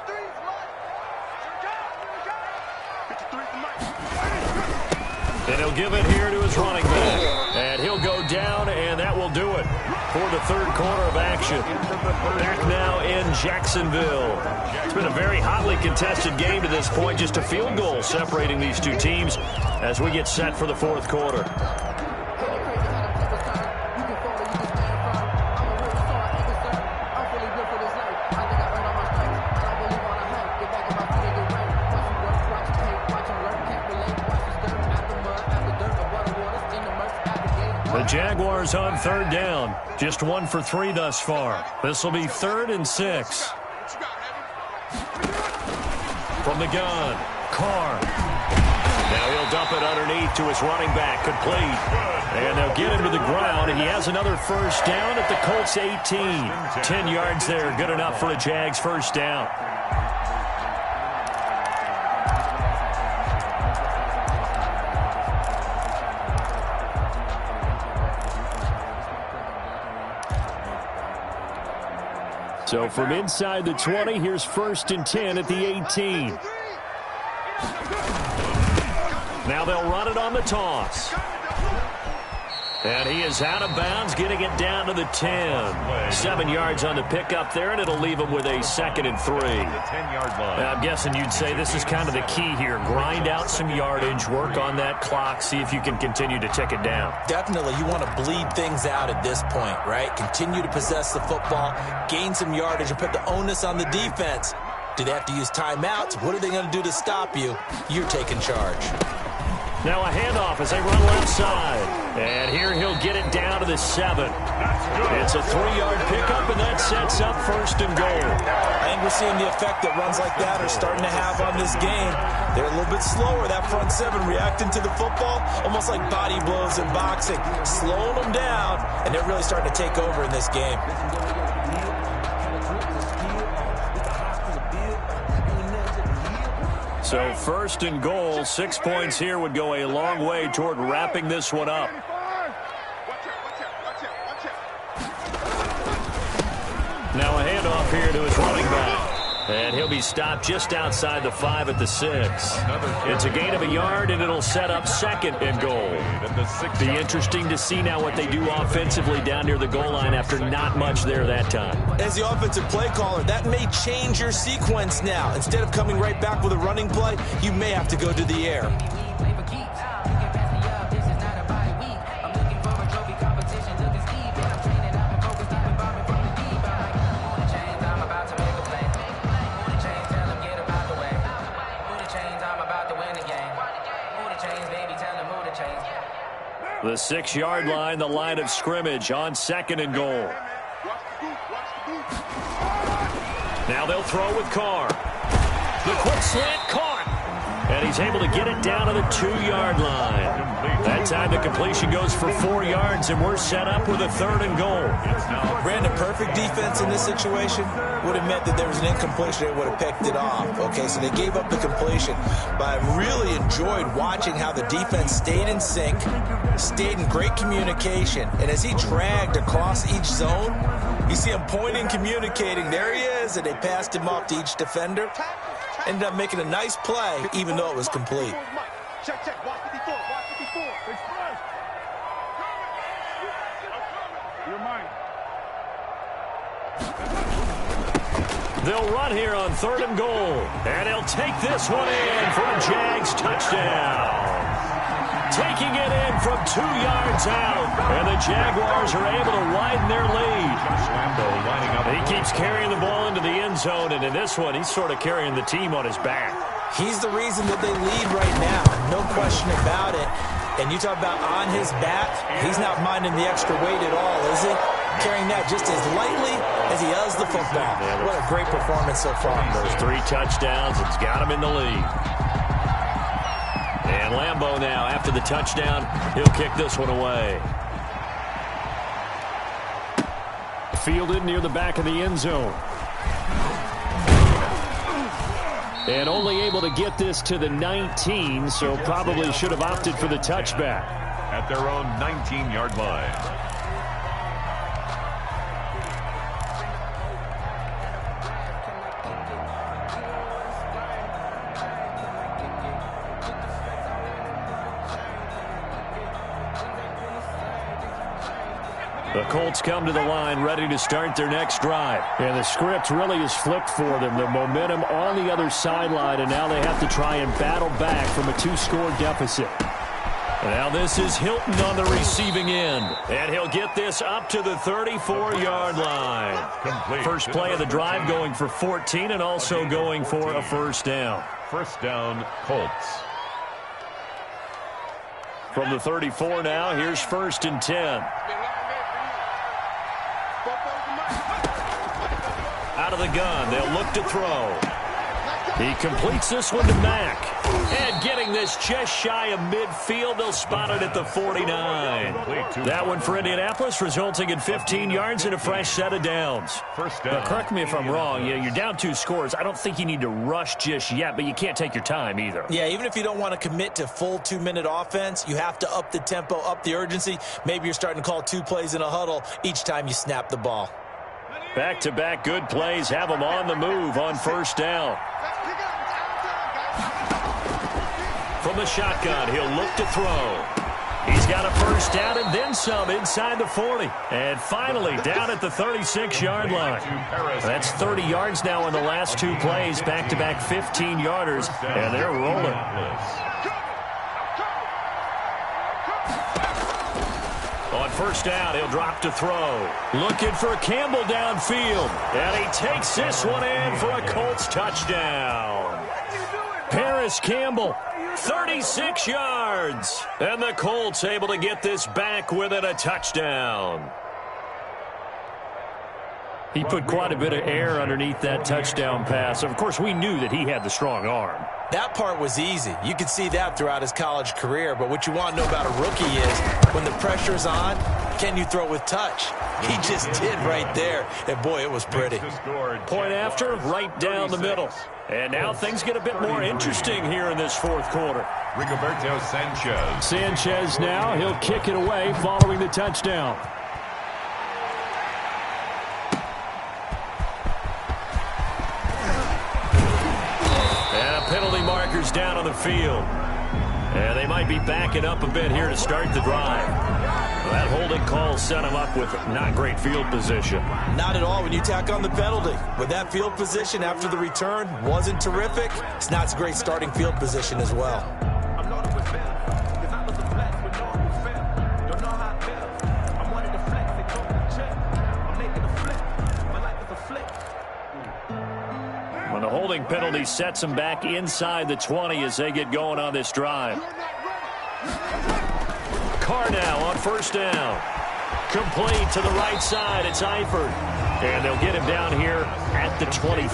And he'll give it here to his running back. And he'll go down, and that will do it for the third quarter of action. Back now in Jacksonville. It's been a very hotly contested game to this point. Just a field goal separating these two teams as we get set for the fourth quarter. The Jaguars on third down. Just 1 for 3 thus far. This will be 3rd and 6. From the gun, Carr. Now he'll dump it underneath to his running back, complete. And they'll get him to the ground. He has another first down at the Colts 18. 10 yards there, good enough for a Jags first down. So from inside the 20, here's first and 10 at the 18. Now they'll run it on the toss. And he is out of bounds, getting it down to the 10. 7 yards on the pickup there, and it'll leave him with a 2nd and 3. I'm guessing you'd say this is kind of the key here. Grind out some yardage, work on that clock, see if you can continue to tick it down. Definitely, you want to bleed things out at this point, right? Continue to possess the football, gain some yardage, and put the onus on the defense. Do they have to use timeouts? What are they going to do to stop you? You're taking charge. Now a handoff as they run left side. And here he'll get it down to the 7. It's a 3-yard pickup, and that sets up first and goal. I think we're seeing the effect that runs like that are starting to have on this game. They're a little bit slower, that front 7, reacting to the football, almost like body blows in boxing, slowing them down, and they're really starting to take over in this game. So first and goal, 6 points here would go a long way toward wrapping this one up. Now a handoff here to his running back. And he'll be stopped just outside the 5 at the 6. It's a gain of a yard, and it'll set up 2nd and goal. Be interesting to see now what they do offensively down near the goal line after not much there that time. As the offensive play caller, that may change your sequence now. Instead of coming right back with a running play, you may have to go to the air. The 6-yard line, the line of scrimmage on 2nd and goal. Now they'll throw with Carr. The quick slant caught. And he's able to get it down to the 2-yard line. That time the completion goes for 4 yards, and we're set up with a 3rd and goal. Brandon, perfect defense in this situation would have meant that there was an incompletion. They would have picked it off. Okay, so they gave up the completion. But I really enjoyed watching how the defense stayed in sync, stayed in great communication. And as he dragged across each zone, you see him pointing, communicating. There he is, and they passed him off to each defender. Ended up making a nice play, even though it was complete. Check, check. Watch 54. Watch 54. Express. You're mine. They'll run here on 3rd and goal. And he'll take this one in for a Jags touchdown. Taking it in from 2 yards out. And the Jaguars are able to widen their lead. He keeps carrying the ball into the end zone. And in this one, he's sort of carrying the team on his back. He's the reason that they lead right now. No question about it. And you talk about on his back, he's not minding the extra weight at all, is he? Carrying that just as lightly as he does the football. What a great performance so far. Those 3 touchdowns, it's got him in the lead. And Lambeau now, after the touchdown, he'll kick this one away. Fielded near the back of the end zone. And only able to get this to the 19, so probably should have opted for the touchback. At their own 19-yard line. The Colts come to the line ready to start their next drive. And the script really is flipped for them. The momentum on the other sideline, and now they have to try and battle back from a 2-score deficit. Now this is Hilton on the receiving end. And he'll get this up to the 34-yard line. First play of the drive going for 14 and also going for a first down. First down, Colts. From the 34 now, here's 1st and 10. Out of the gun, they'll look to throw. He completes this one to Mack. And getting this just shy of midfield, they'll spot it at the 49. That one for Indianapolis, resulting in 15 yards and a fresh set of downs. Now, correct me if I'm wrong. You're down 2 scores. I don't think you need to rush just yet, but you can't take your time either. Yeah, even if you don't want to commit to full 2-minute offense, you have to up the tempo, up the urgency. Maybe you're starting to call 2 plays in a huddle each time you snap the ball. Back-to-back good plays have him on the move on first down. From the shotgun, he'll look to throw. He's got a first down and then some inside the 40. And finally down at the 36-yard line. That's 30 yards now in the last 2 plays. Back-to-back 15-yarders, and they're rolling. On first down, he'll drop to throw. Looking for Campbell downfield. And he takes this one in for a Colts touchdown. Paris Campbell, 36 yards. And the Colts able to get this back within a touchdown. He put quite a bit of air underneath that touchdown pass. Of course, we knew that he had the strong arm. That part was easy. You could see that throughout his college career. But what you want to know about a rookie is when the pressure's on, can you throw with touch? He just did right there. And, boy, it was pretty. Point after, right down the middle. And now things get a bit more interesting here in this 4th quarter. Rigoberto Sanchez. Sanchez now, he'll kick it away following the touchdown. Penalty markers down on the field. And they might be backing up a bit here to start the drive. That holding call set him up with not great field position. Not at all when you tack on the penalty. With that field position after the return wasn't terrific, it's not a great starting field position as well. The holding penalty sets them back inside the 20 as they get going on this drive. Carr now on first down. Complete to the right side. It's Eifert. And they'll get him down here at the 23.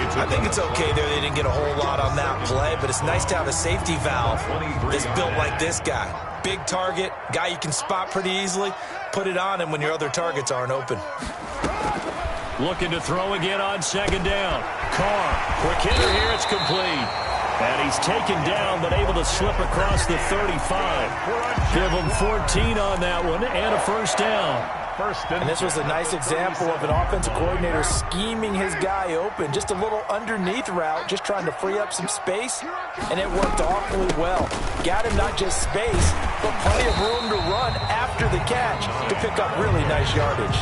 It's I think it's okay there. They didn't get a whole lot on that play, but it's nice to have a safety valve that's built like this guy. Big target, guy you can spot pretty easily. Put it on him when your other targets aren't open. Looking to throw again on second down. Carr, quick hitter here, it's complete. And he's taken down, but able to slip across the 35. Give him 14 on that one, and a first down. And this was a nice example of an offensive coordinator scheming his guy open. Just a little underneath route, just trying to free up some space, and it worked awfully well. Got him not just space, but plenty of room to run after the catch to pick up really nice yardage.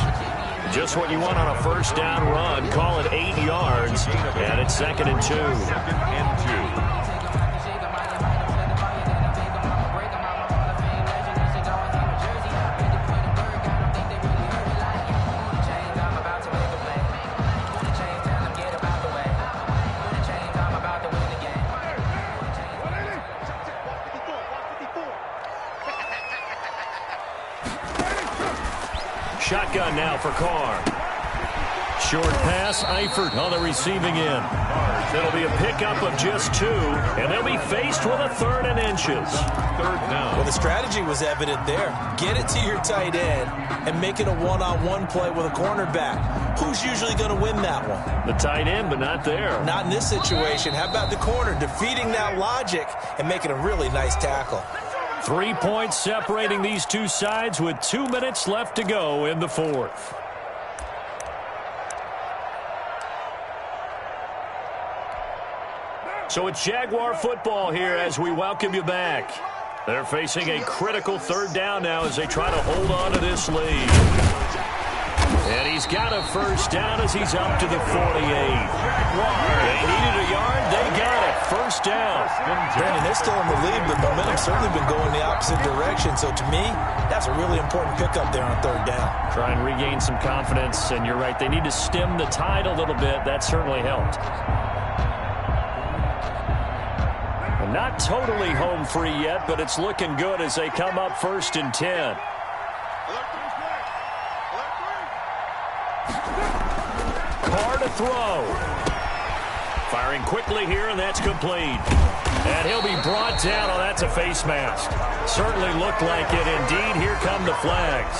Just what you want on a first down run. Call it 8 yards, and it's 2nd and 2. 2nd and 2. Shotgun now for Carr. Short pass, Eifert on the receiving end. It'll be a pickup of just 2, and they'll be faced with a 3rd and inches. 3rd down. Well, the strategy was evident there. Get it to your tight end and make it a one-on-one play with a cornerback. Who's usually going to win that one? The tight end, but not there. Not in this situation. How about the corner defeating that logic and making a really nice tackle? 3 points separating these two sides with 2 minutes left to go in the 4th. So it's Jaguar football here as we welcome you back. They're facing a critical 3rd down now as they try to hold on to this lead. And he's got a first down as he's up to the 48. They needed a yard. They got it. First down. Brandon, they're still in the lead, but momentum's certainly been going the opposite direction. So to me, that's a really important pickup there on 3rd down. Try and regain some confidence, and you're right. They need to stem the tide a little bit. That certainly helped. And not totally home free yet, but it's looking good as they come up 1st and 10. Carr to throw. Firing quickly here, and that's complete. And he'll be brought down. Oh, that's a face mask. Certainly looked like it. Indeed, here come the flags.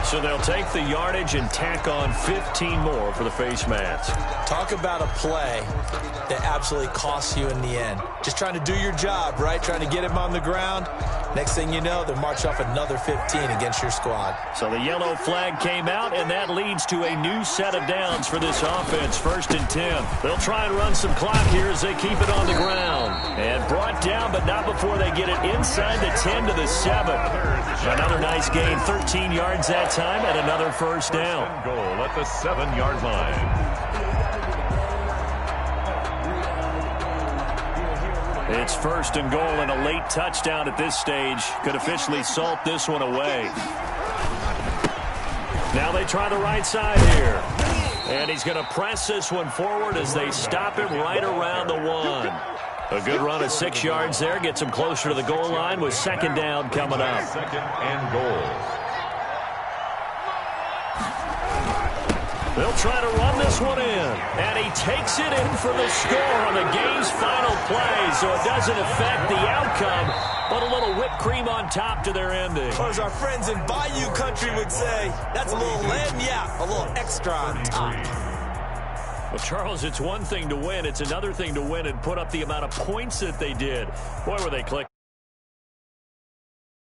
So they'll take the yardage and tack on 15 more for the face mask. Talk about a play that absolutely costs you in the end. Just trying to do your job, right? Trying to get him on the ground. Next thing you know, they'll march off another 15 against your squad. So the yellow flag came out, and that leads to a new set of downs for this offense. 1st and 10. They'll try and run some clock here as they keep it on the ground. And brought down, but not before they get it inside the 10 to the 7. Another nice gain, 13 yards that time, and another first down. Goal at the 7-yard line. It's 1st and goal, and a late touchdown at this stage could officially salt this one away. Now they try the right side here. And he's going to press this one forward as they stop him right around the 1. A good run of 6 yards there. Gets him closer to the goal line with 2nd down coming up. 2nd and goal. They'll try to run this one in. And he takes it in for the score on the game's final play. So it doesn't affect the outcome, but a little whipped cream on top to their ending. Or as our friends in Bayou Country would say, that's a little lagniappe, a little extra on top. Well, Charles, it's one thing to win. It's another thing to win and put up the amount of points that they did. Boy, were they clicking.